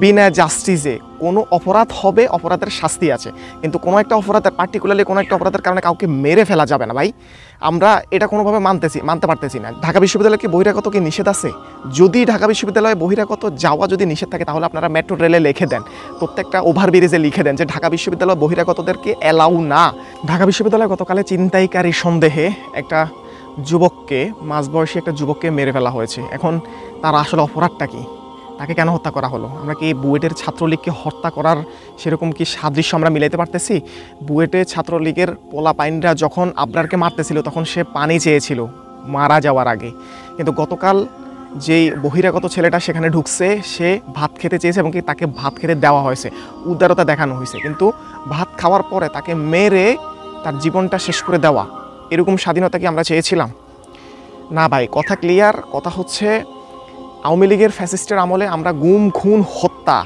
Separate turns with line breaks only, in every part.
বিনা জাস্টিসে কোনো অপরাধ হবে, অপরাধের শাস্তি আছে, কিন্তু কোনো একটা অপরাধের পার্টিকুলারলি কোনো একটা অপরাধের কারণে কাউকে মেরে ফেলা যাবে না ভাই। আমরা এটা কোনোভাবে মানতে পারতেছি না। ঢাকা বিশ্ববিদ্যালয়ে কি বহিরাগত কি নিষেধ আছে? যদি ঢাকা বিশ্ববিদ্যালয়ে বহিরাগত যাওয়া যদি নিষেধ থাকে তাহলে আপনারা মেট্রো রেলে লিখে দেন, প্রত্যেকটা ওভারব্রিজে লিখে দেন যে ঢাকা বিশ্ববিদ্যালয় বহিরাগতদেরকে অ্যালাউ না। ঢাকা বিশ্ববিদ্যালয়ে গতকালে ছিনতাইকারী সন্দেহে একটা যুবককে, মাঝবয়সী একটা যুবককে মেরে ফেলা হয়েছে। এখন তার আসলে অপরাধটা কি? তাকে কেন হত্যা করা হলো? আমরা কি বুয়েটের ছাত্রলীগকে হত্যা করার সেরকম কি সাদৃশ্য আমরা মিলাইতে পারতেছি? বুয়েটে ছাত্রলীগের পোলাপাইনরা যখন আবরারকে মারতেছিল তখন সে পানি চেয়েছিল মারা যাওয়ার আগে, কিন্তু গতকাল যেই বহিরাগত ছেলেটা সেখানে ঢুকছে সে ভাত খেতে চেয়েছে এবং কি তাকে ভাত খেতে দেওয়া হয়েছে, উদারতা দেখানো হয়েছে, কিন্তু ভাত খাওয়ার পরে তাকে মেরে তার জীবনটা শেষ করে দেওয়া, এরকম স্বাধীনতা কি আমরা চেয়েছিলাম? না ভাই, কথা ক্লিয়ার। কথা হচ্ছে আওয়ামী লীগের ফ্যাসিস্টের আমলে আমরা গুম, খুন, হত্যা,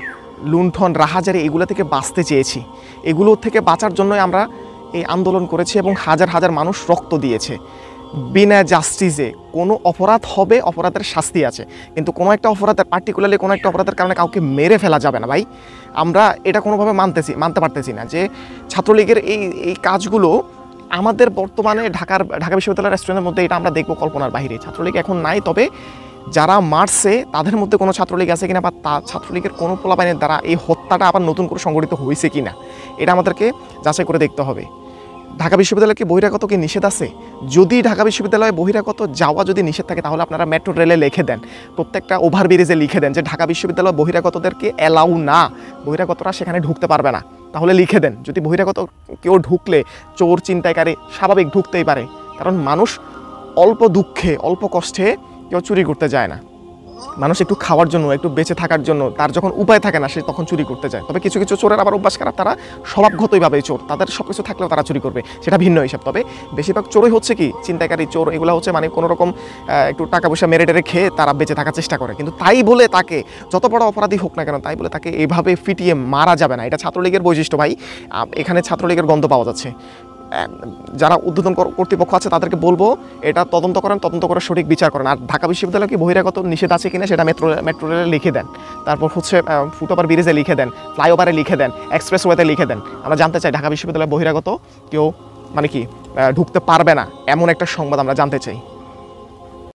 লুণ্ঠন, রাহাজারি এগুলো থেকে বাঁচতে চেয়েছি। এগুলো থেকে বাঁচার জন্যই আমরা এই আন্দোলন করেছি এবং হাজার হাজার মানুষ রক্ত দিয়েছে। বিনা জাস্টিসে কোনো অপরাধ হবে, অপরাধের শাস্তি আছে, কিন্তু কোনো একটা অপরাধের পার্টিকুলারলি কোনো একটা অপরাধের কারণে কাউকে মেরে ফেলা যাবে না ভাই। আমরা এটা কোনোভাবে মানতে পারতেছি না যে ছাত্রলীগের এই কাজগুলো আমাদের বর্তমানে ঢাকা বিশ্ববিদ্যালয়ের রেস্টুরেন্টের মধ্যে এটা আমরা দেখবো কল্পনার বাইরে। ছাত্রলীগ এখন নাই, তবে যারা মারছে তাদের মধ্যে কোনো ছাত্রলীগ আছে কিনা বা ছাত্রলীগের কোনো পোলাপাইনের দ্বারা এই হত্যাটা আবার নতুন করে সংগঠিত হয়েছে কিনা এটা আমাদেরকে যাচাই করে দেখতে হবে। ঢাকা বিশ্ববিদ্যালয়ে কি বহিরাগত কি নিষেধ আছে? যদি ঢাকা বিশ্ববিদ্যালয়ে বহিরাগত যাওয়া যদি নিষেধ থাকে তাহলে আপনারা মেট্রো রেলে লিখে দেন, প্রত্যেকটা ওভারব্রিজে লিখে দেন যে ঢাকা বিশ্ববিদ্যালয় বহিরাগতদেরকে অ্যালাউ না, বহিরাগতরা সেখানে ঢুকতে পারবে না, তাহলে লিখে দেন। যদি বহিরাগত কেউ ঢুকলে চোর, ছিনতাইকারী স্বাভাবিক ঢুকতেই পারে, কারণ মানুষ অল্প দুঃখে, অল্প কষ্টে কেউ চুরি করতে যায় না। মানুষ একটু খাওয়ার জন্য, একটু বেঁচে থাকার জন্য তার যখন উপায় থাকে না সে তখন চুরি করতে যায়। তবে কিছু কিছু চোরের আবার অভ্যাস খারাপ, তারা স্বভাবগতভাবেই চোর, তাদের সব কিছু থাকলেও তারা চুরি করবে, সেটা ভিন্ন হিসাব। তবে বেশিরভাগ চোরই হচ্ছে কি ছিনতাইকারী চোর, এগুলো হচ্ছে মানে কোনো রকম একটু টাকা পয়সা মেরে টেরে খেয়ে তারা বেঁচে থাকার চেষ্টা করে, কিন্তু তাই বলে তাকে যত বড় অপরাধী হোক না কেন তাই বলে তাকে এইভাবে ফিটিয়ে মারা যাবে না। এটা ছাত্রলীগের বৈশিষ্ট্য ভাই। এখানে ছাত্রলীগের গন্ধ পাওয়া যাচ্ছে। যারা উদ্বোধন কর্তৃপক্ষ আছে তাদেরকে বলবো এটা তদন্ত করেন, তদন্ত করে সঠিক বিচার করেন। আর ঢাকা বিশ্ববিদ্যালয়ে কি বহিরাগত নিষেধ আছে কিনা সেটা মেট্রো রেলে লিখে দেন, তারপর হচ্ছে ফুটওভার ব্রিজে লিখে দেন, ফ্লাইওভারে লিখে দেন, এক্সপ্রেসওয়েতে লিখে দেন। আমরা জানতে চাই ঢাকা বিশ্ববিদ্যালয়ে বহিরাগত কেউ মানে কি ঢুকতে পারবে না এমন একটা সংবাদ আমরা জানতে চাই।